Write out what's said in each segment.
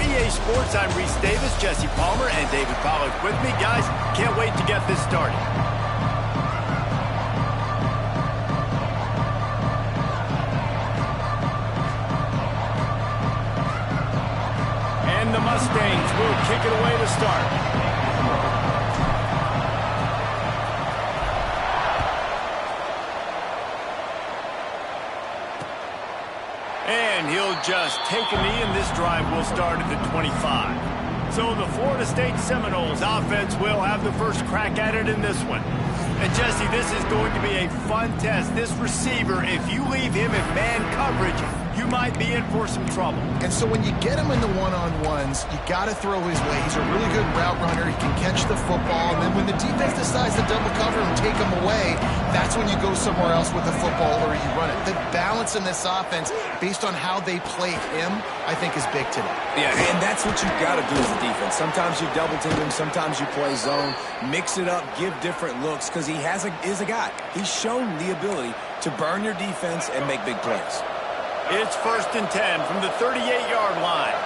EA Sports, I'm Reese Davis, Jesse Palmer, and David Pollack with me. Guys, can't wait to get this started. And the Mustangs will kick it away to start. And he'll just take a knee, and this drive will start at the 25. So the Florida State Seminoles offense will have the first crack at it in this one. And Jesse, this is going to be a fun test. This receiver, if you leave him in man coverage, you might be in for some trouble. And so when you get him in the one-on-ones, you got to throw his way. He's a really good route runner. He can catch the football. And then when the defense decides to double cover and take him away, that's when you go somewhere else with the football or you run it. The balance in this offense, based on how they play him, I think is big today. Yeah, and that's what you've got to do as a defense. Sometimes you double team him, sometimes you play zone. Mix it up, give different looks, because he is a guy. He's shown the ability to burn your defense and make big plays. It's 1st and 10 from the 38-yard line.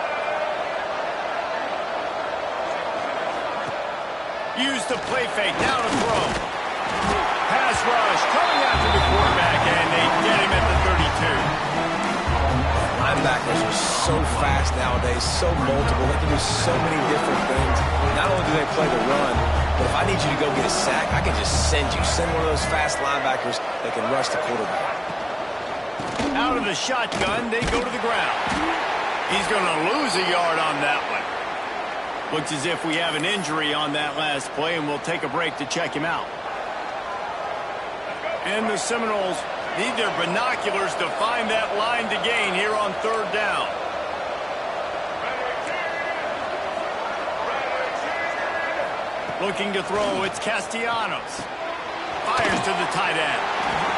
Use the play fake, now to throw. Pass rush, coming after the quarterback, and they get him at the 32. Linebackers are so fast nowadays, so multiple. They can do so many different things. Not only do they play the run, but if I need you to go get a sack, I can just send one of those fast linebackers that can rush the quarterback. Out of the shotgun, they go to the ground. He's going to lose a yard on that one. Looks as if we have an injury on that last play, and we'll take a break to check him out. And the Seminoles need their binoculars to find that line to gain here on 3rd down. Looking to throw, it's Castellanos. Fires to the tight end.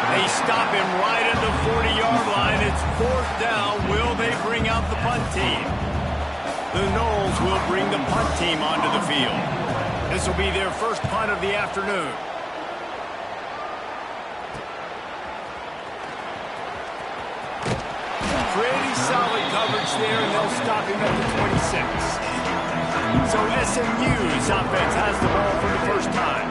They stop him right at the 40-yard line. It's 4th down. Will they bring out the punt team? The Noles will bring the punt team onto the field. This will be their first punt of the afternoon. Pretty solid coverage there, and they'll stop him at the 26. So SMU's offense has the ball for the first time.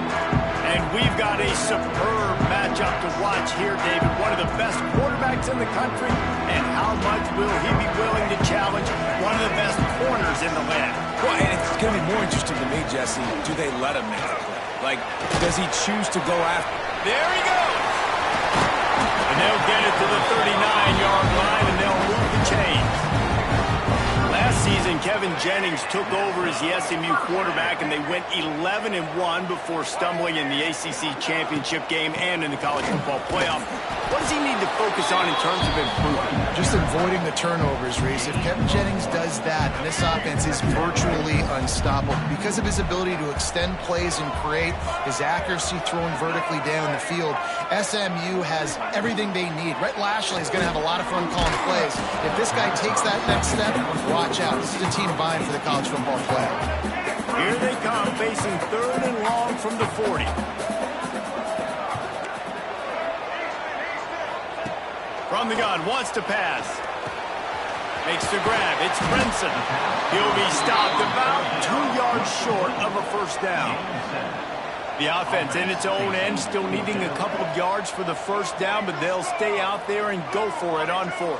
And we've got a superb matchup to watch here, David. One of the best quarterbacks in the country. And how much will he be willing to challenge one of the best corners in the land? Well, and it's going to be more interesting to me, Jesse, do they let him make the play? Like, does he choose to go after? There he goes! And they'll get it to the 39-yard line, and they'll move the chains. Last season, Kevin Jennings took over as the SMU quarterback, and they went 11-1 before stumbling in the ACC championship game and in the college football playoff. What does he need to focus on in terms of improvement? Just avoiding the turnovers, Reese. If Kevin Jennings does that, and this offense is virtually unstoppable because of his ability to extend plays and create, his accuracy throwing vertically down the field, SMU has everything they need. Rhett Lashley is going to have a lot of fun calling plays. If this guy takes that next step, watch out. This is a team vying for the college football playoff. Here they come, facing 3rd and long from the 40. From the gun, wants to pass. Makes the grab. It's Brinson. He'll be stopped about 2 yards short of a first down. The offense in its own end, still needing a couple of yards for the first down, but they'll stay out there and go for it on 4th.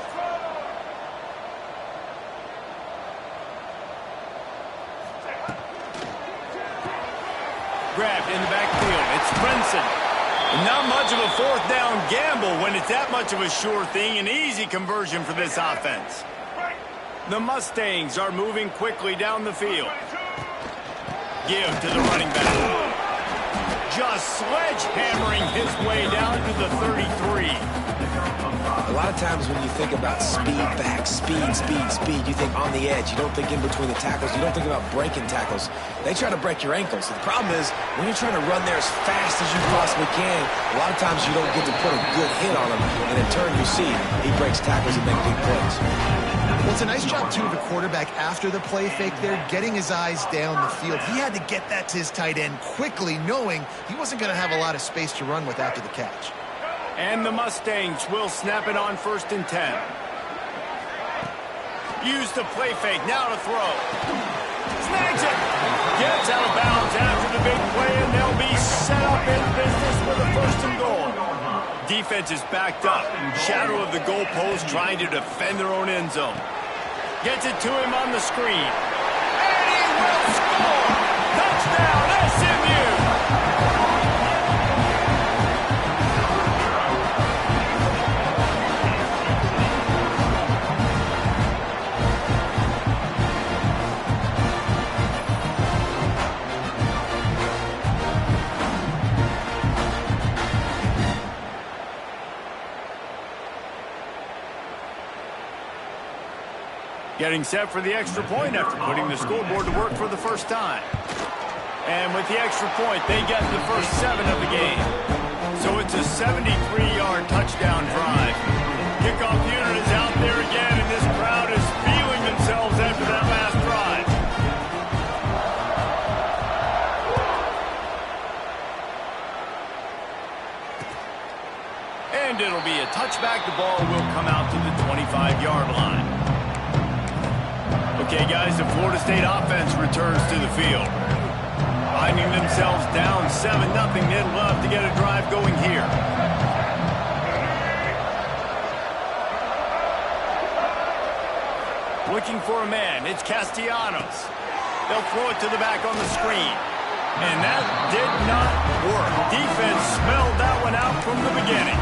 Grabbed in the backfield. It's Brinson. Not much of a 4th down gamble when it's that much of a sure thing. An easy conversion for this offense. The Mustangs are moving quickly down the field. Give to the running back. Just sledgehammering his way down to the 33. A lot of times when you think about speed back, speed, you think on the edge. You don't think in between the tackles. You don't think about breaking tackles. They try to break your ankles. The problem is when you're trying to run there as fast as you possibly can, a lot of times you don't get to put a good hit on him. And in turn, you see he breaks tackles and makes big plays. Well, it's a nice job, too, of the quarterback after the play fake there, getting his eyes down the field. He had to get that to his tight end quickly, knowing he wasn't going to have a lot of space to run with after the catch. And the Mustangs will snap it on 1st and 10. Use the play fake. Now to throw. Snags it. Gets out of bounds after the big play, and they'll be set up in business with a 1st and goal. Defense is backed up. Shadow of the goalpost trying to defend their own end zone. Gets it to him on the screen. And he will score! Touchdown, SMU! Getting set for the extra point after putting the scoreboard to work for the first time. And with the extra point, they get the first 7 of the game. So it's a 73-yard touchdown drive. Kickoff unit is out there again, and this crowd is feeling themselves after that last drive. And it'll be a touchback. The ball will come out to the 25-yard line. Okay, guys, the Florida State offense returns to the field. Finding themselves down 7-0, they'd love to get a drive going here. Looking for a man, it's Castellanos. They'll throw it to the back on the screen. And that did not work. Defense smelled that one out from the beginning.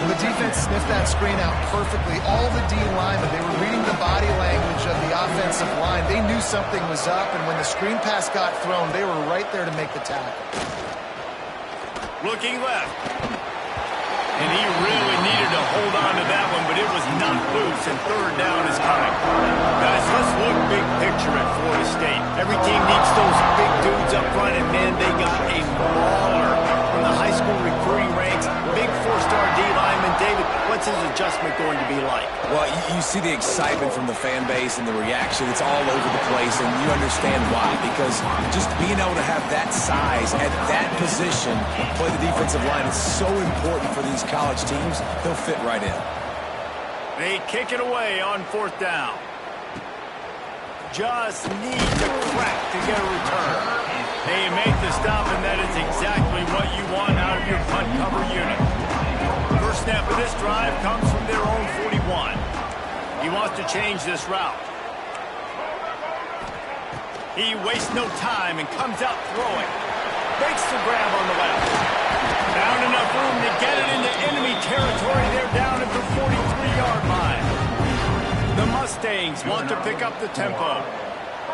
The defense sniffed that screen out perfectly. All the D linemen, they were reading the body language of the offensive line. They knew something was up, and when the screen pass got thrown, they were right there to make the tackle. Looking left. And he really needed to hold on to that one, but it was not loose, and 3rd down is coming. Guys, let's look big picture at Florida State. Every team needs those big dudes up front, and man, they got a mauler from the high school recruiting ranks. Big 4-star D lineman. David, what's his adjustment going to be like? Well, you see the excitement from the fan base and the reaction. It's all over the place, and you understand why. Because just being able to have that size at that position, play the defensive line, is so important for these college teams. They'll fit right in. They kick it away on 4th down. Just needs a crack to get a return. They make the stop, and that is exactly what you want out of your punt cover unit. First snap of this drive comes from their own 41. He wants to change this route. He wastes no time and comes out throwing. Makes the grab on the left. Found enough room to get it into enemy territory. They're down at the 43-yard line. The Mustangs want to pick up the tempo.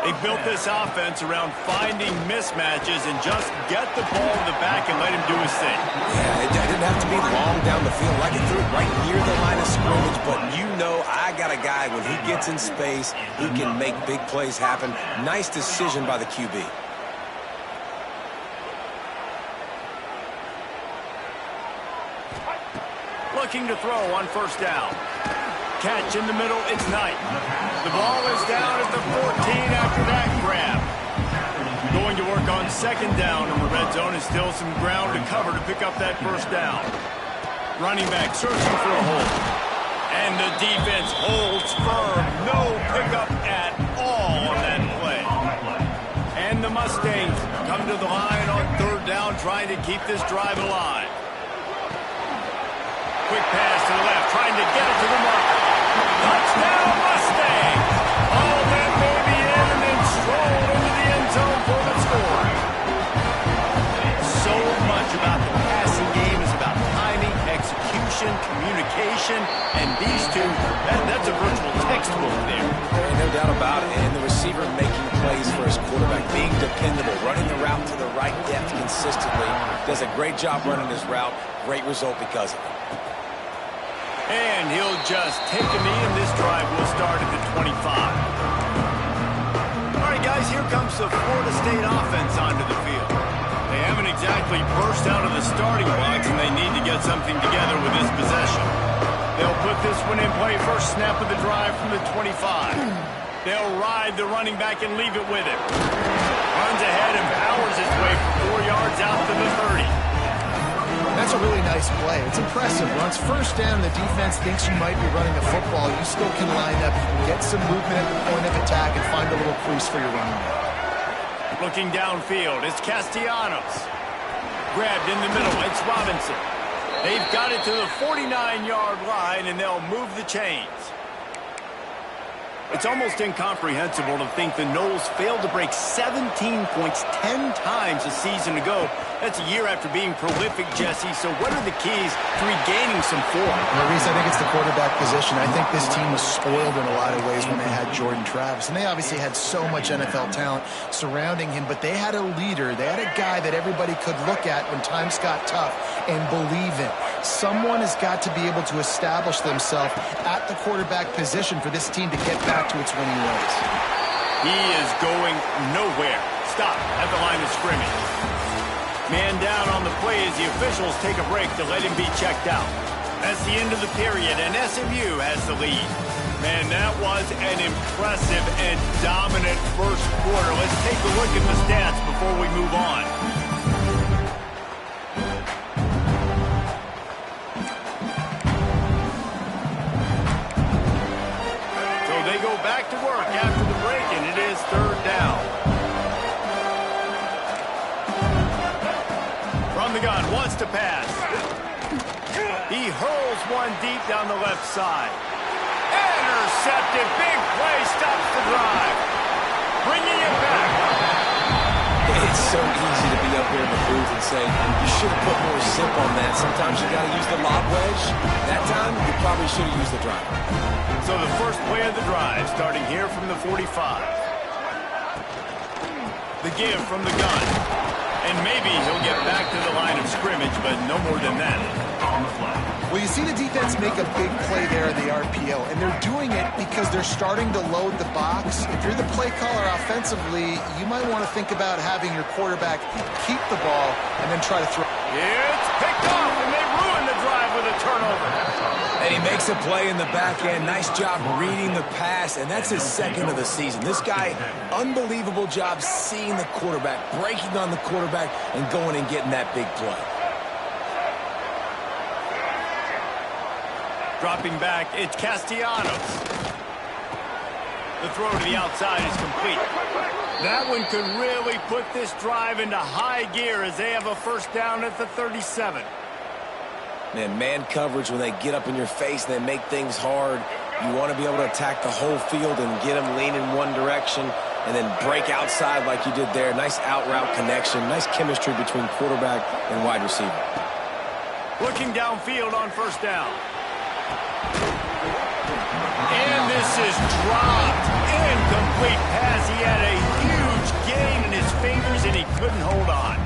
They built this offense around finding mismatches and just get the ball to the back and let him do his thing. Yeah, it didn't have to be long down the field. I can throw it right near the line of scrimmage, but you know I got a guy when he gets in space who can make big plays happen. Nice decision by the QB. Looking to throw on 1st down. Catch in the middle, it's Knight. The ball is down at the 14 after that grab. Going to work on 2nd down, and the red zone is still some ground to cover to pick up that 1st down. Running back searching for a hole. And the defense holds firm. No pickup at all on that play. And the Mustangs come to the line on 3rd down, trying to keep this drive alive. Quick pass to the left, trying to get it to the marker. Touchdown, Mustang! All that baby in and then strolled into the end zone for the score. So much about the passing game is about timing, execution, communication, and these two, that's a virtual textbook there. Ain't no doubt about it. And the receiver making plays for his quarterback, being dependable, running the route to the right depth consistently. Does a great job running his route. Great result because of it. And he'll just take a knee, and this drive will start at the 25. All right, guys, here comes the Florida State offense onto the field. They haven't exactly burst out of the starting blocks, and they need to get something together with this possession. They'll put this one in play. First snap of the drive from the 25. They'll ride the running back and leave it with him. Runs ahead and powers his way for 4 yards out to the 30. That's a really nice play. It's impressive. Once first down, the defense thinks you might be running a football. You still can line up. You can get some movement at the point of attack and find a little crease for your running back. Looking downfield, it's Castellanos. Grabbed in the middle, it's Robinson. They've got it to the 49-yard line, and they'll move the chains. It's almost incomprehensible to think the Noles failed to break 17 points 10 times a season ago. That's a year after being prolific, Jesse. So what are the keys to regaining some form? Maurice, I think it's the quarterback position. I think this team was spoiled in a lot of ways when they had Jordan Travis. And they obviously had so much NFL talent surrounding him, but they had a leader. They had a guy that everybody could look at when times got tough and believe in. Someone has got to be able to establish themselves at the quarterback position for this team to get back to its winning ways. He is going nowhere. Stop at the line of scrimmage. Man down on the play as the officials take a break to let him be checked out. That's the end of the period, and SMU has the lead. Man, that was an impressive and dominant first quarter. Let's take a look at the stats before we move on. So they go back to work after the break, and it is third down. From the gun, wants to pass. He hurls one deep down the left side. Intercepted, big play, stops the drive. Bringing it back. It's so easy to be up here in the booth and say, you should have put more zip on that. Sometimes you got to use the lob wedge. That time, you probably should have used the drive. So the first play of the drive, starting here from the 45. The give from the gun. And maybe he'll get back to the line of scrimmage, but no more than that. Well, you see the defense make a big play there in the RPO, and they're doing it because they're starting to load the box. If you're the play caller offensively, you might want to think about having your quarterback keep the ball and then try to throw. It's picked off, and they ruin the drive with a turnover. And he makes a play in the back end. Nice job reading the pass, and that's his second of the season. This guy, unbelievable job seeing the quarterback, breaking on the quarterback, and going and getting that big play. Dropping back, it's Castellanos. The throw to the outside is complete. That one could really put this drive into high gear as they have a first down at the 37. Man coverage, when they get up in your face and they make things hard, you want to be able to attack the whole field and get them leaning one direction and then break outside like you did there. Nice out route connection, nice chemistry between quarterback and wide receiver. Looking downfield on first down. And this is dropped. Incomplete pass. He had a huge gain in his fingers and he couldn't hold on.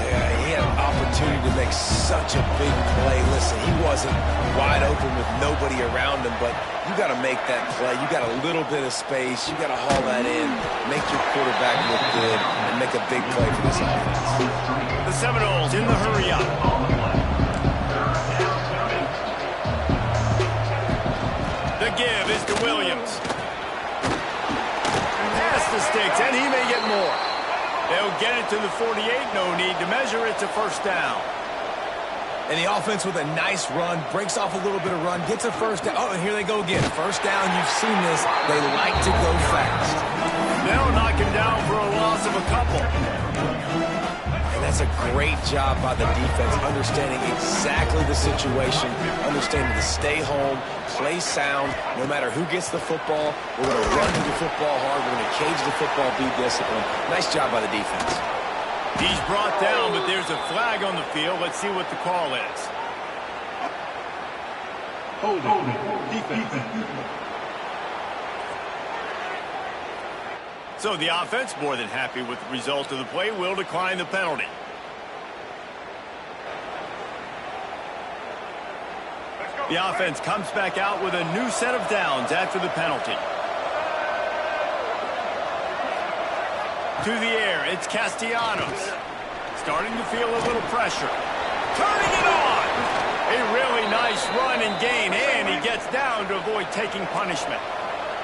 Yeah, he had an opportunity to make such a big play. Listen, he wasn't wide open with nobody around him, but you got to make that play. You got a little bit of space. You got to haul that in, make your quarterback look good, and make a big play for this offense. The Seminoles in the hurry up. The give is to Williams. Pass the sticks, and he may get more. They'll get it to the 48. No need to measure. It's a first down. And the offense with a nice run, breaks off a little bit of run, gets a first down. Oh, and here they go again. First down, you've seen this. They like to go fast. They'll knock him down for a loss of a couple. And that's a great job by the defense, understanding exactly the situation, understanding to stay home, play sound, no matter who gets the football. We're going to run to the football hard. We're going to cage the football, be disciplined. Nice job by the defense. He's brought down, but there's a flag on the field. Let's see what the call is. Holding. Defense. So the offense, more than happy with the result of the play, will decline the penalty. The offense comes back out with a new set of downs after the penalty. To the air, it's Castellanos. Starting to feel a little pressure. Turning it on! A really nice run and gain, and he gets down to avoid taking punishment.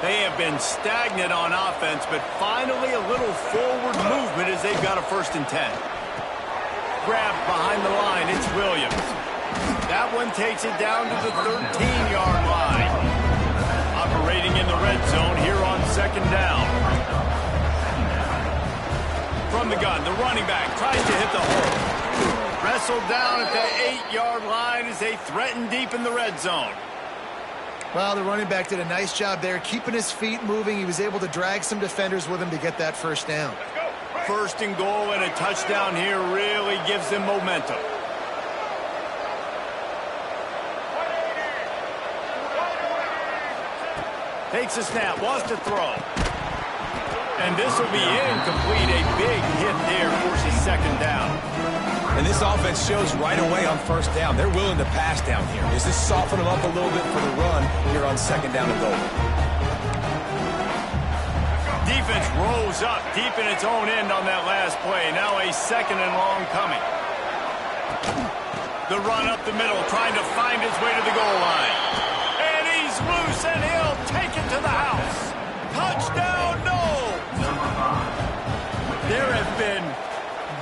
They have been stagnant on offense, but finally a little forward movement as they've got a 1st and 10. grab behind the line. It's Williams. That one takes it down to the 13-yard line. Operating in the red zone here on second down. From the gun, the running back tries to hit the hole. Wrestled down at the 8-yard line as they threaten deep in the red zone. Well, the running back did a nice job there, keeping his feet moving. He was able to drag some defenders with him to get that first down. First and goal and a touchdown here really gives them momentum. Takes a snap, wants to throw. And this will be incomplete. A big hit there, forces second down. And this offense shows right away on first down. They're willing to pass down here. Does this soften them up a little bit for the run here on second down and goal? Defense rolls up deep in its own end on that last play. Now a second and long coming. The run up the middle, trying to find his way to the goal line. And he's loose, and he'll take it to the house. Touchdown, no! There have been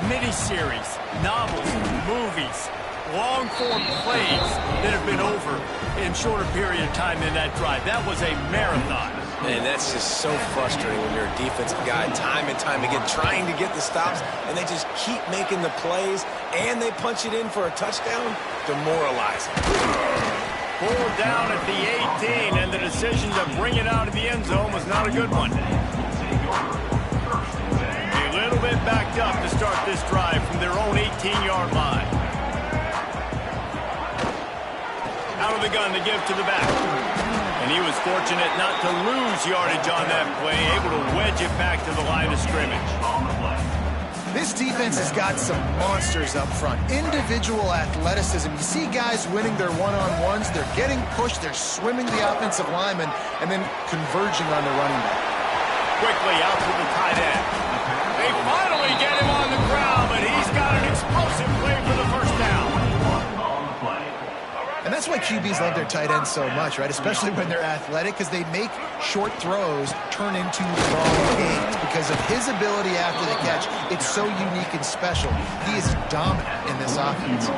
miniseries, novels, movies, long-form plays that have been over in shorter period of time than that drive. That was a marathon. And that's just so frustrating when you're a defensive guy, time and time again, trying to get the stops, and they just keep making the plays, and they punch it in for a touchdown. Demoralizing. Pulled down at the 18, and the decision to bring it out of the end zone was not a good one. A little bit backed up to start this drive from their own 18-yard line. Out of the gun to give to the back. And he was fortunate not to lose yardage on that play, able to wedge it back to the line of scrimmage. This defense has got some monsters up front. Individual athleticism. You see guys winning their one-on-ones. They're getting pushed. They're swimming the offensive lineman and then converging on the running back. Quickly out to the tight end. They finally get him on the ground, but he's got an explosive play for the first down. And that's why QBs love their tight ends so much, right? Especially when they're athletic, because they make short throws turn into long gains. Because of his ability after the catch, it's so unique and special. He is dominant in this offense.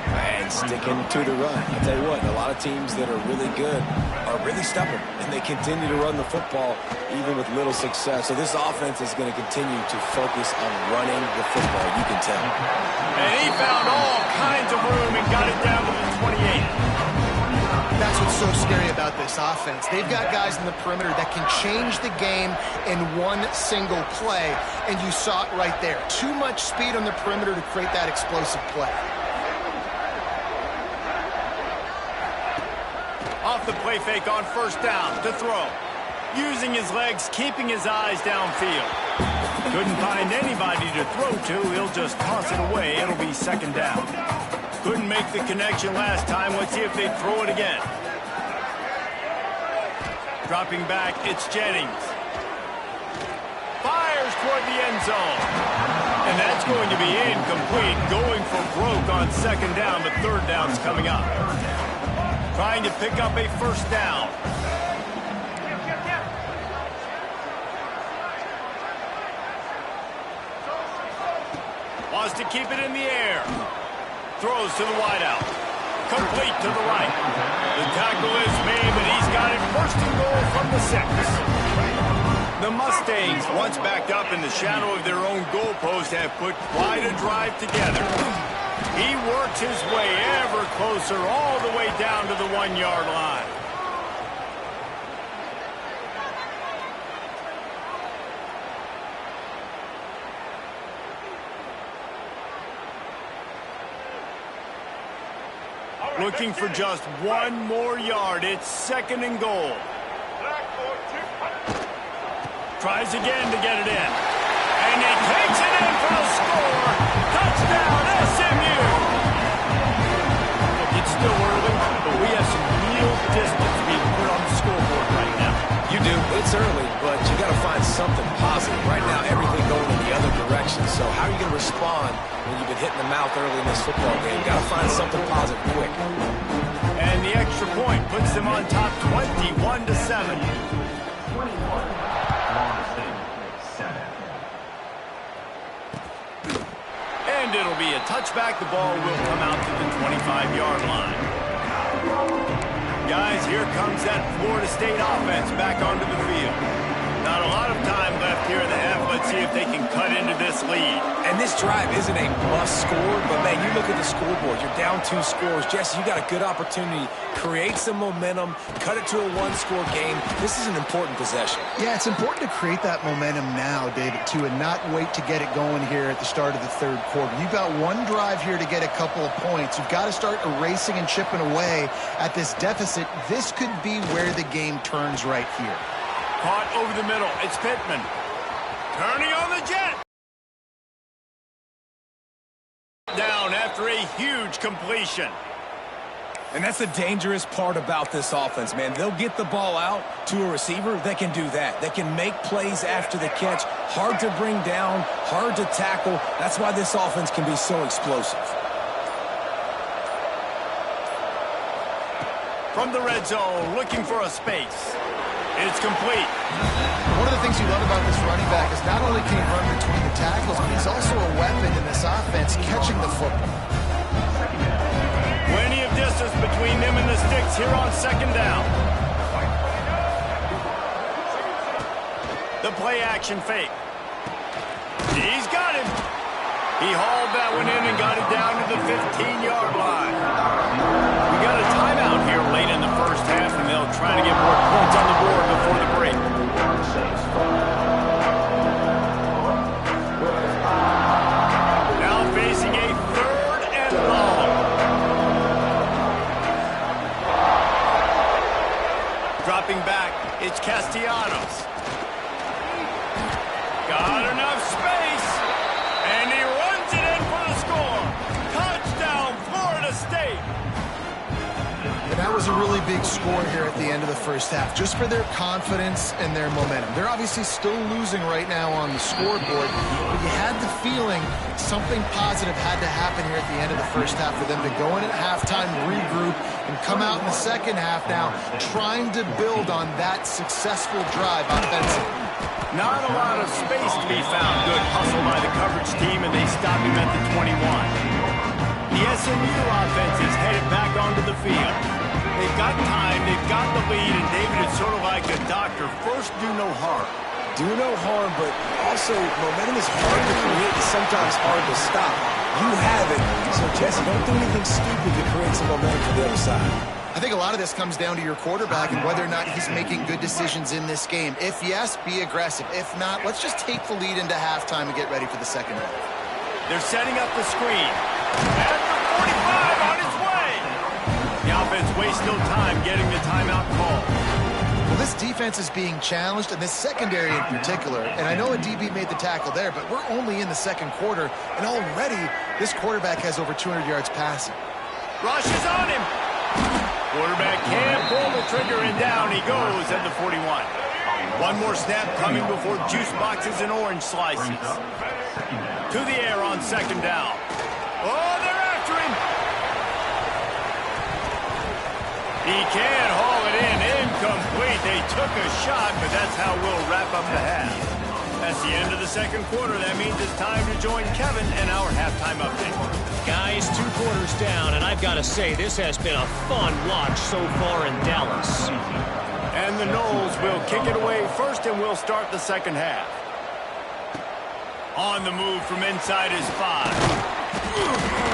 And sticking to the run. I'll tell you what, a lot of teams that are really good are really stubborn, and they continue to run the football even with little success. So this offense is going to continue to focus on running the football, you can tell. And he found all kinds of room and got it down to the 28. That's what's so scary about this offense. They've got guys in the perimeter that can change the game in one single play, and you saw it right there. Too much speed on the perimeter to create that explosive play. Off the play fake on first down to throw. Using his legs, keeping his eyes downfield. Couldn't find anybody to throw to. He'll just toss it away. It'll be second down. Couldn't make the connection last time. Let's see if they throw it again. Dropping back, it's Jennings. Fires toward the end zone. And that's going to be incomplete. Going for broke on second down, but third down's coming up. Trying to pick up a first down. Wants to keep it in the air. Throws to the wideout. Complete to the right. The tackle is made, but he's got it first and goal from the 6. The Mustangs, once backed up in the shadow of their own goalpost, have put quite a drive together. He works his way ever closer all the way down to the 1-yard line. Looking for just one more yard. It's second and goal. Tries again to get it in. And he takes it in for the score. Touchdown, SMU. Look, it's still early, but we have some real distance being put on the scoreboard right now. You do. It's early, but you got to find something positive. Right now, everything going in the other direction. So how are you going to respond when you've been hitting the mouth early in this football game? Got to find something positive quick. And the extra point puts them on top 21-7. And And it'll be a touchback. The ball will come out to the 25-yard line. Guys, here comes that Florida State offense back onto the field. Not a lot of time left here in the half. Let's see if they can cut into this lead. And this drive isn't a must score, but, man, you look at the scoreboard. You're down 2 scores. Jesse, you got a good opportunity. Create some momentum. Cut it to a 1-score game. This is an important possession. Yeah, it's important to create that momentum now, David, too, and not wait to get it going here at the start of the third quarter. You've got one drive here to get a couple of points. You've got to start erasing and chipping away at this deficit. This could be where the game turns right here. Caught over the middle. It's Pittman. Turning on the jet. Down after a huge completion. And that's the dangerous part about this offense, man. They'll get the ball out to a receiver. They can do that. They can make plays after the catch. Hard to bring down, hard to tackle. That's why this offense can be so explosive. From the red zone, looking for a space. It's complete. One of the things you love about this running back is not only can he run between the tackles, but he's also a weapon in this offense catching the football. Plenty of distance between them and the sticks here on second down. The play action fake. He's got him. He hauled that one in and got it down to the 15-yard line. We got a timeout here late in the first half, and they'll try to get more points on the board before the break. Now facing a 3rd and long. Dropping back, it's Castellanos. Got enough space, and he runs it in for the score. Touchdown, Florida State. And that was a really big score here at the end of the first half, just for their confidence and their momentum. They're obviously still losing right now on the scoreboard, but you had the feeling something positive had to happen here at the end of the first half for them to go in at halftime, regroup, and come out in the second half now trying to build on that successful drive offensively. Not a lot of space to be found. Good hustle by the coverage team, and they stop him at the 21. The SMU offense is headed back onto the field. They've got time, they've got the lead, and David is sort of like a doctor. First, do no harm. Do no harm, but also momentum is hard to create and sometimes hard to stop. You have it, so Jesse, don't do anything stupid to create some momentum for the other side. I think a lot of this comes down to your quarterback and whether or not he's making good decisions in this game. If yes, be aggressive. If not, let's just take the lead into halftime and get ready for the second half. They're setting up the screen. At the 45 on its way. The offense wastes no time getting the timeout call. Well, this defense is being challenged, and this secondary in particular. And I know a DB made the tackle there, but we're only in the second quarter, and already this quarterback has over 200 yards passing. Rush is on him. Quarterback can't pull the trigger, and down he goes at the 41. One more snap coming before juice boxes and orange slices. To the air on second down. Oh, they're after him. He can't haul it in. Incomplete. They took a shot, but that's how we'll wrap up the half. That's the end of the second quarter. That means it's time to join Kevin and our halftime update. Guys, 2 quarters down, and I've got to say, this has been a fun watch so far in Dallas. And the Noles will kick it away first, and we'll start the second half. On the move from inside is 5.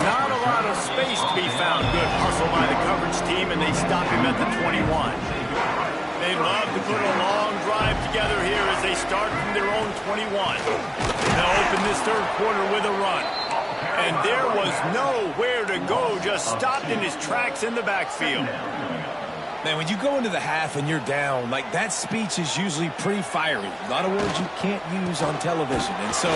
Not a lot of space to be found. Good hustle by the coverage team, and they stop him at the 21. They love to put a long drive together here as they start from their own 21. They'll open this third quarter with a run. And there was nowhere to go, just stopped in his tracks in the backfield. Man, when you go into the half and you're down, like, that speech is usually pretty fiery. A lot of words you can't use on television. And so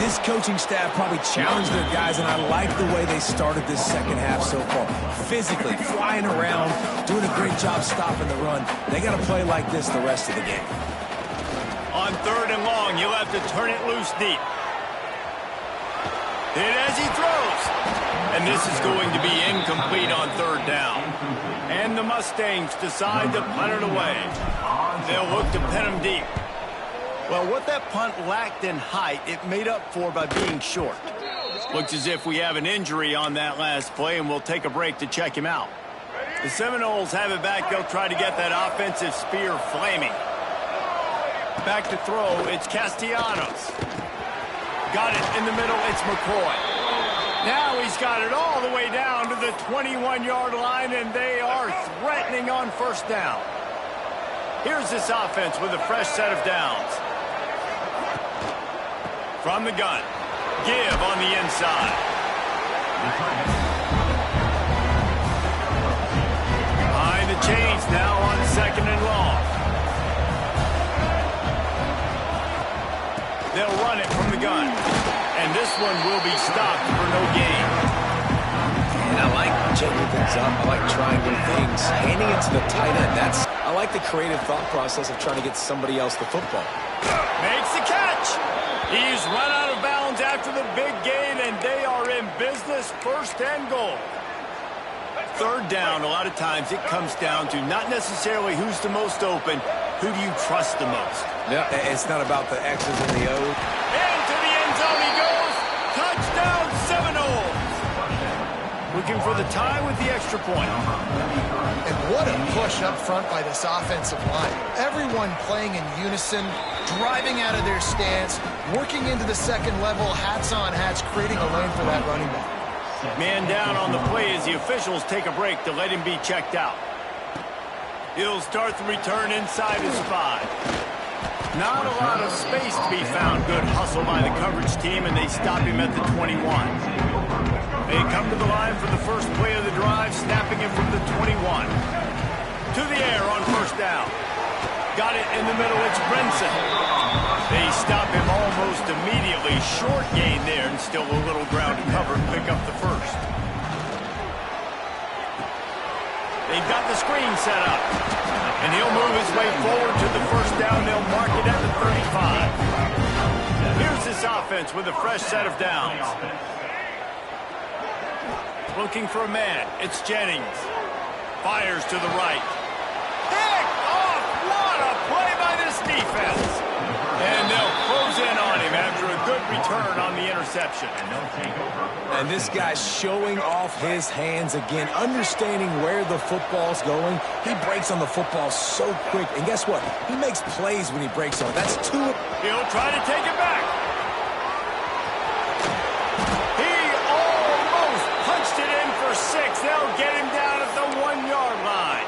this coaching staff probably challenged their guys, and I like the way they started this second half so far. Physically, flying around, doing a great job stopping the run. They got to play like this the rest of the game. On third and long, you'll have to turn it loose deep. Hit as he throws. And this is going to be incomplete on third down. And the Mustangs decide to punt it away. They'll look to pin him deep. Well, what that punt lacked in height, it made up for by being short. Looks as if we have an injury on that last play, and we'll take a break to check him out. The Seminoles have it back. They'll try to get that offensive spear flaming. Back to throw. It's Castellanos. Got it in the middle. It's McCoy. Now he's got it all the way down to the 21-yard line, and they are threatening on first down. Here's this offense with a fresh set of downs. From the gun. Give on the inside. Behind the chains now on 2nd and long. They'll run it from the gun. And this one will be stopped for no gain. And I like changing things up. I like trying new things. Handing it to the tight end. I like the creative thought process of trying to get somebody else the football. Makes the catch. He's run out of bounds after the big gain, and they are in business. 1st and goal. 3rd down, a lot of times it comes down to not necessarily who's the most open, who do you trust the most? Yeah, it's not about the X's and the O's. Into the end zone he goes. Touchdown Seminoles. Looking for the tie with the extra point. And what a push up front by this offensive line. Everyone playing in unison, driving out of their stance, working into the second level, hats on hats, creating a lane for that running back. Man down on the play as the officials take a break to let him be checked out. He'll start the return inside his 5. Not a lot of space to be found. Good hustle by the coverage team, and they stop him at the 21. They come to the line for the first play of the drive, snapping him from the 21. To the air on first down. Got it in the middle. It's Brinson. They stop him almost immediately. Short gain there, and still a little ground to cover and pick up the first. They've got the screen set up. And he'll move his way forward to the first down. They'll mark it at the 35. Here's this offense with a fresh set of downs. Looking for a man. It's Jennings. Fires to the right. Pick off! What a play by this defense. And they'll close in on him after a good return on the interception. And this guy's showing off his hands again, understanding where the football's going. He breaks on the football so quick. And guess what? He makes plays when he breaks on it. That's 2. He'll try to take it back. He almost punched it in for 6. They'll get him down at the 1-yard line.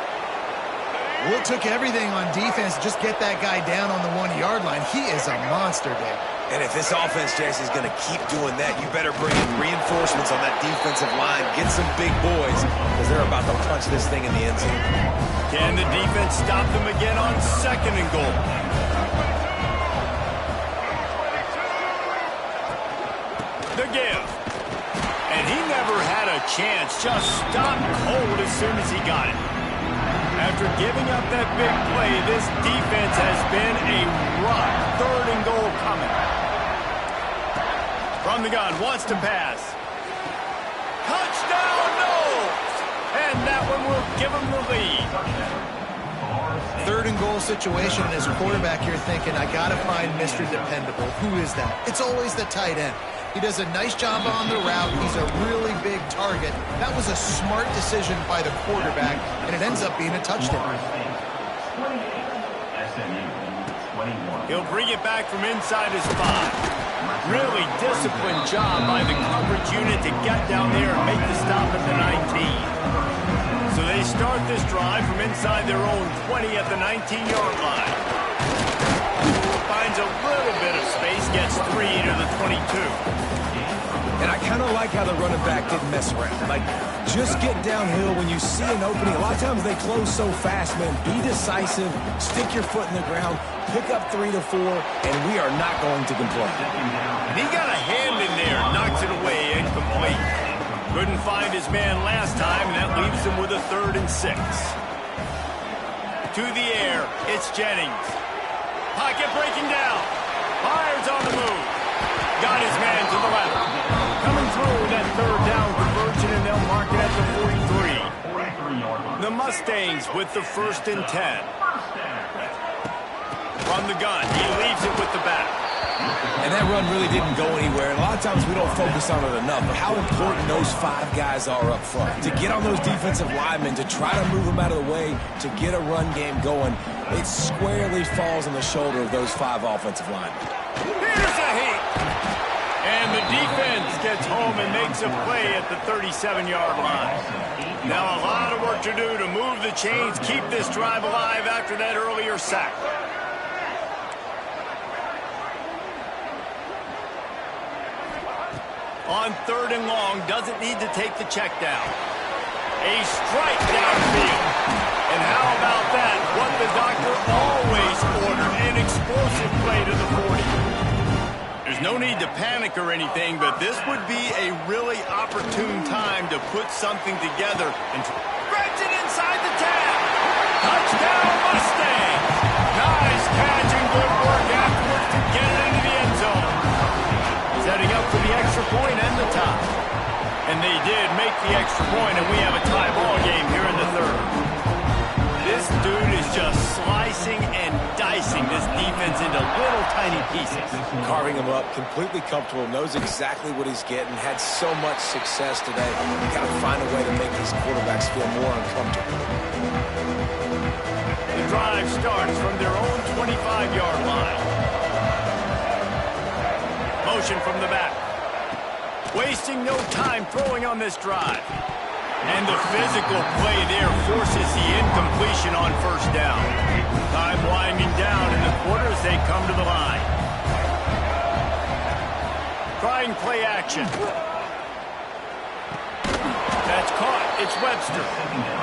Well, it took everything on defense to just get that guy down on the 1-yard line. He is a monster, Dave. And if this offense, Jesse, is going to keep doing that, you better bring in reinforcements on that defensive line. Get some big boys, because they're about to punch this thing in the end zone. Can the defense stop them again on 2nd and goal? The give. And he never had a chance. Just stopped cold as soon as he got it. After giving up that big play, this defense has been a rock. 3rd and goal coming. From the gun, wants to pass. Touchdown, Noles! And that one will give him the lead. 3rd and goal situation, and as a quarterback, you're thinking, I got to find Mr. Dependable. Who is that? It's always the tight end. He does a nice job on the route. He's a really big target. That was a smart decision by the quarterback, and it ends up being a touchdown. He'll bring it back from inside his 5. Really disciplined job by the coverage unit to get down there and make the stop at the 19. So they start this drive from inside their own 20 at the 19-yard line. Finds a little bit of space, gets 3 to the 22. And I kind of like how the running back didn't mess around. Like, just get downhill when you see an opening. A lot of times they close so fast, man. Be decisive, stick your foot in the ground, pick up 3 to 4, and we are not going to complain. And he got a hand in there, knocks it away, incomplete. Couldn't find his man last time, and that leaves him with a 3rd and 6. To the air, it's Jennings. Pocket breaking down. Fires on the move. Got his man to the left. Coming through that 3rd down conversion, and they'll mark it at the 43. The Mustangs with the 1st and 10. From the gun, he leaves it with the back. And that run really didn't go anywhere. And a lot of times we don't focus on it enough, but how important those 5 guys are up front. To get on those defensive linemen, to try to move them out of the way, to get a run game going, it squarely falls on the shoulder of those 5 offensive linemen. Here's a hit. And the defense gets home and makes a play at the 37-yard line. Now a lot of work to do to move the chains, keep this drive alive after that earlier sack. On 3rd and long, doesn't need to take the check down. A strike downfield. And how about that? What the doctor always ordered, an explosive play to the 40. There's no need to panic or anything, but this would be a really opportune time to put something together and spreads it inside the 10. Touchdown Mustangs! Nice catch and good work afterwards to get it into the end zone. Setting up for the extra point and the tie. And they did make the extra point, and we have a tie ball game here in the 3rd. This dude is just slicing and dicing this defense into little tiny pieces. Carving him up, completely comfortable, knows exactly what he's getting, had so much success today. You got to find a way to make these quarterbacks feel more uncomfortable. The drive starts from their own 25-yard line. Motion from the back. Wasting no time throwing on this drive. And the physical play there forces the incompletion on 1st down. Time winding down in the quarter as they come to the line. Trying play action. That's caught. It's Webster.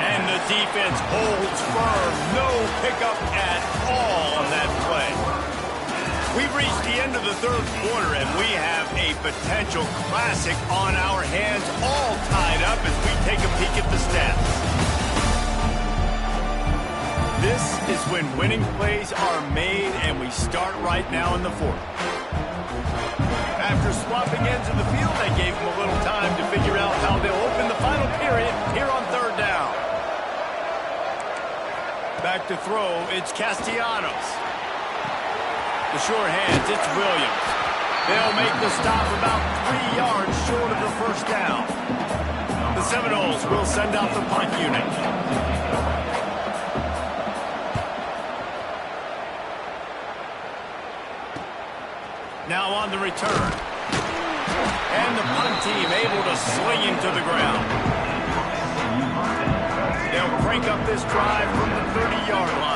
And the defense holds firm. No pickup at all on that play. We've reached the end of the 3rd quarter, and we have a potential classic on our hands, all tied up as we take a peek at the stats. This is when winning plays are made, and we start right now in the 4th. After swapping ends of the field, they gave them a little time to figure out how they'll open the final period here on 3rd down. Back to throw, it's Castellanos. The sure hands, it's Williams. They'll make the stop about 3 yards short of the 1st down. The Seminoles will send out the punt unit. Now on the return. And the punt team able to sling him to the ground. They'll crank up this drive from the 30-yard line.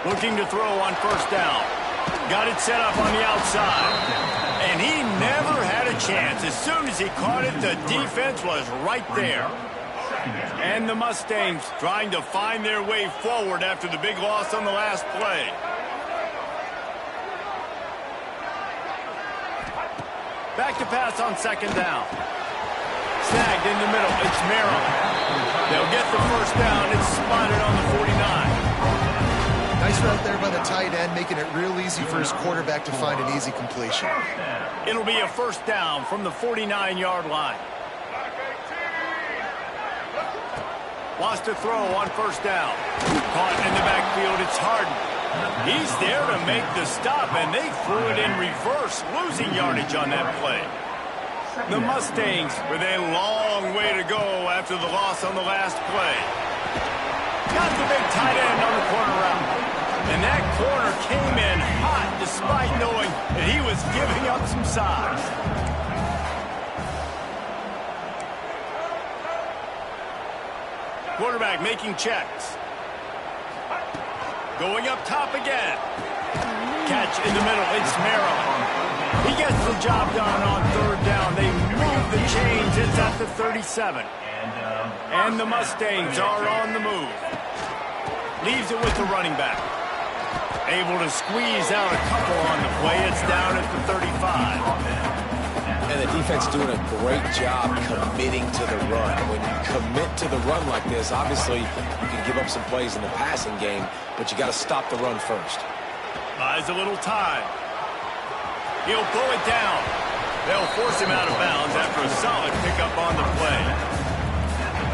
Looking to throw on 1st down. Got it set up on the outside. And he never had a chance. As soon as he caught it, the defense was right there. And the Mustangs trying to find their way forward after the big loss on the last play. Back to pass on 2nd down. Snagged in the middle. It's Merrill. They'll get the 1st down. It's spotted on the 49. Nice route there by the tight end, making it real easy for his quarterback to find an easy completion. It'll be a 1st down from the 49-yard line. Wants to throw on 1st down. Caught in the backfield, it's Harden. He's there to make the stop, and they threw it in reverse, losing yardage on that play. The Mustangs with a long way to go after the loss on the last play. Got the big tight end on the corner route. And that corner came in hot despite knowing that he was giving up some size. Quarterback making checks. Going up top again. Catch in the middle. It's Merrill. He gets the job done on 3rd down. They move the chains. It's at the 37. And the Mustangs are on the move. Leaves it with the running back. Able to squeeze out a couple on the play. It's down at the 35. And the defense doing a great job committing to the run. When you commit to the run like this, obviously you can give up some plays in the passing game, but you got to stop the run first. Buys a little time. He'll pull it down. They'll force him out of bounds after a solid pickup on the play.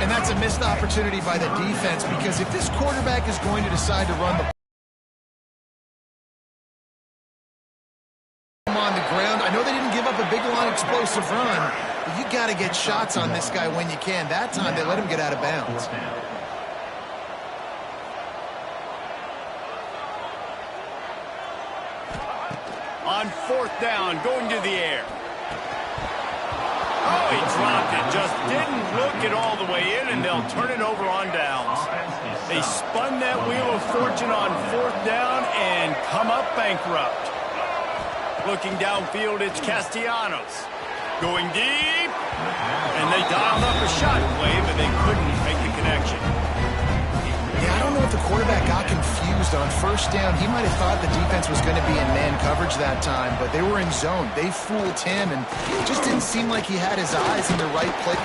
And that's a missed opportunity by the defense, because if this quarterback is going to decide to run the big, long, explosive run. But you got to get shots on this guy when you can. That time, they let him get out of bounds. On 4th down, going to the air. Oh, he dropped it. Just didn't look it all the way in, and they'll turn it over on downs. They spun that wheel of fortune on 4th down and come up bankrupt. Looking downfield, it's Castellanos. Going deep, and they dialed up a shot play, but they couldn't make the connection. Yeah, I don't know if the quarterback got confused on 1st down. He might have thought the defense was going to be in man coverage that time, but they were in zone. They fooled him, and it just didn't seem like he had his eyes in the right place.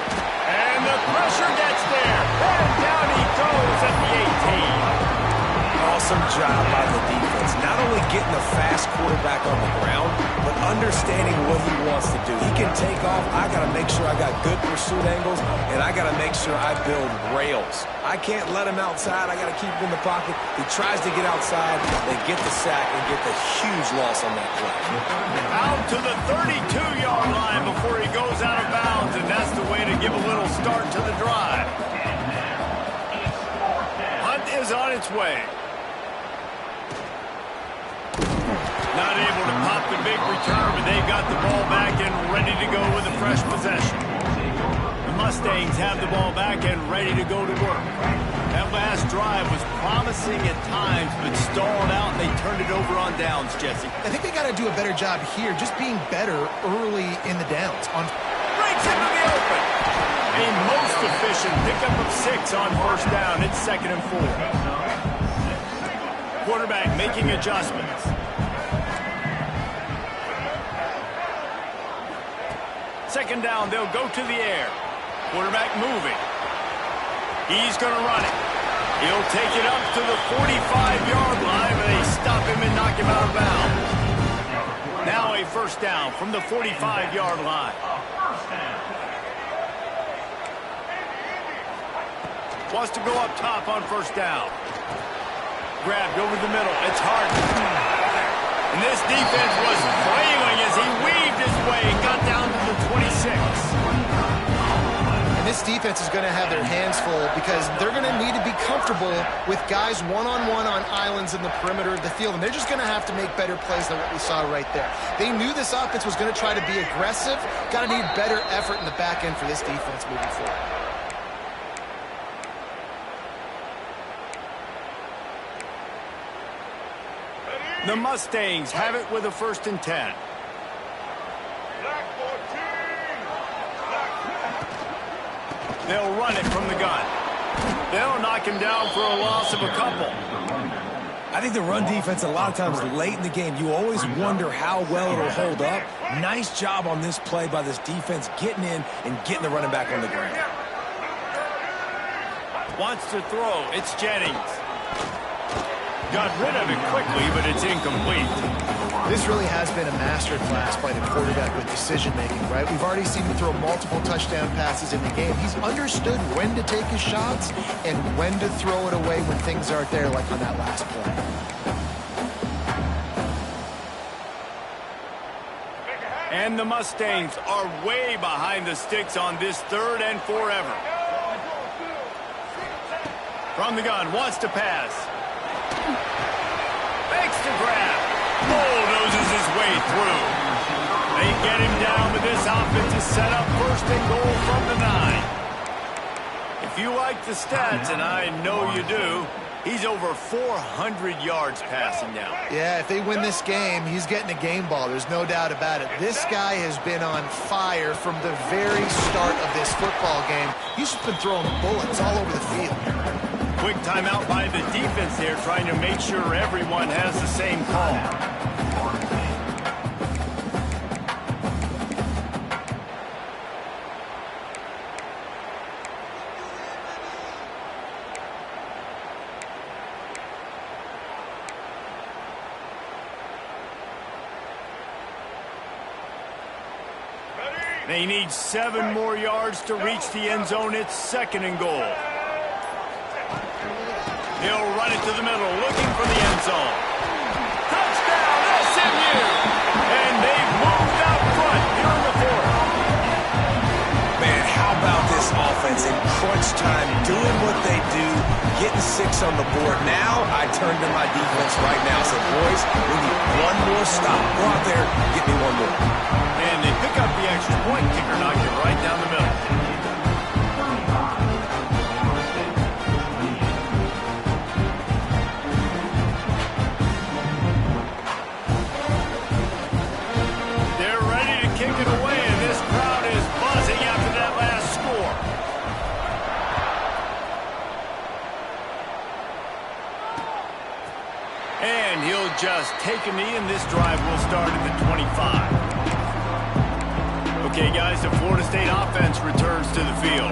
And the pressure gets there, and down he goes at the 18. Awesome job by the defense. Not only getting a fast quarterback on the ground, but understanding what he wants to do. He can take off. I got to make sure I got good pursuit angles, and I got to make sure I build rails. I can't let him outside. I got to keep him in the pocket. He tries to get outside. They get the sack and get the huge loss on that play. Out to the 32-yard line before he goes out of bounds, and that's the way to give a little start to the drive. Hunt is on its way. Not able to pop the big return, but they've got the ball back and ready to go with a fresh possession. The Mustangs have the ball back and ready to go to work. That last drive was promising at times, but stalled out, and they turned it over on downs, Jesse. I think they got to do a better job here, just being better early in the downs. Breaks into the open. A most efficient pickup of 6 on 1st down. It's 2nd and 4. Quarterback making adjustments. 2nd down, they'll go to the air. Quarterback moving. He's going to run it. He'll take it up to the 45-yard line, but they stop him and knock him out of bounds. Now a 1st down from the 45-yard line. Wants to go up top on 1st down. Grabbed over the middle. It's Harden. And this defense was flailing as he weaved his way and got down to the 26. And this defense is going to have their hands full because they're going to need to be comfortable with guys one-on-one on islands in the perimeter of the field. And they're just going to have to make better plays than what we saw right there. They knew this offense was going to try to be aggressive. Got to need better effort in the back end for this defense moving forward. The Mustangs have it with a 1st and 10. They'll run it from the gun. They'll knock him down for a loss of a couple. I think the run defense, a lot of times late in the game, you always wonder how well it'll hold up. Nice job on this play by this defense, getting in and getting the running back on the ground. Wants to throw. It's Jennings. Got rid of it quickly, but it's incomplete. This really has been a master class by the quarterback with decision-making, right? We've already seen him throw multiple touchdown passes in the game. He's understood when to take his shots and when to throw it away when things aren't there, like on that last play. And the Mustangs are way behind the sticks on this 3rd and forever. From the gun, wants to pass. Makes the grab. Bulldozes his way through. They get him down, but this offense is set up 1st and goal from the 9. If you like the stats, and I know you do, he's over 400 yards passing now. Yeah, if they win this game, he's getting a game ball. There's no doubt about it. This guy has been on fire from the very start of this football game. He's just been throwing bullets all over the field. Quick timeout by the defense there, trying to make sure everyone has the same call. They need 7 more yards to reach the end zone. It's 2nd and goal. He'll run it to the middle, looking for the end zone. Touchdown, SMU! And they've moved out front here in crunch time, doing what they do, getting 6 on the board. Now I turn to my defense right now. Say, boys, we need one more stop. Go out there, get me one more. And they pick up the extra point. Kicker knocked it right down the middle. They're ready to kick it away, and this crowd is buzzing after that last score. And he'll just take a knee, and this drive will start at the 25. Okay, guys, the Florida State offense returns to the field.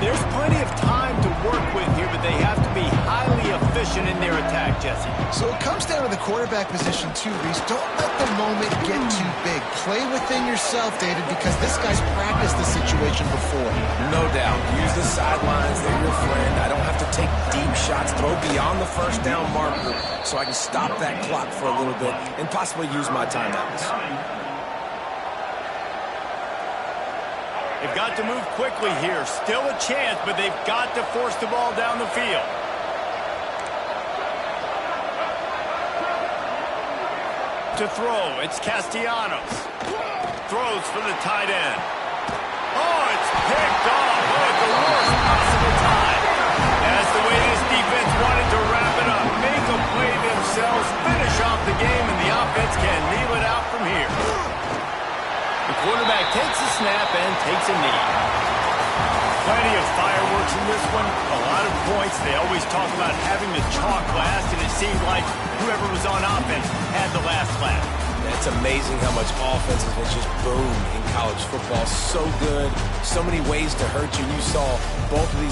There's plenty of time to work with here, but they have to be highly efficient in their attack, Jesse. So it comes down to the quarterback position too, Reese. Don't let the moment get too big. Play within yourself, David, because this guy's practiced the situation before. No doubt. Use the sidelines. They're your friend. I don't have to take deep shots. Throw beyond the first down marker so I can stop that clock for a little bit and possibly use my timeouts. They've got to move quickly here. Still a chance, but they've got to force the ball down the field. To throw, it's Castellanos. Throws for the tight end. Oh, it's picked off. Oh, at the worst possible time. That's the way this defense wanted to wrap it up. Make a play themselves, finish off the game, and the offense can kneel it out from here. The quarterback takes a snap and takes a knee. Plenty of fireworks in this one. A lot of points. They always talk about having the chalk last, and it seemed like whoever was on offense had the last laugh. It's amazing how much offenses will just boom in college football. So good. So many ways to hurt you. You saw both of these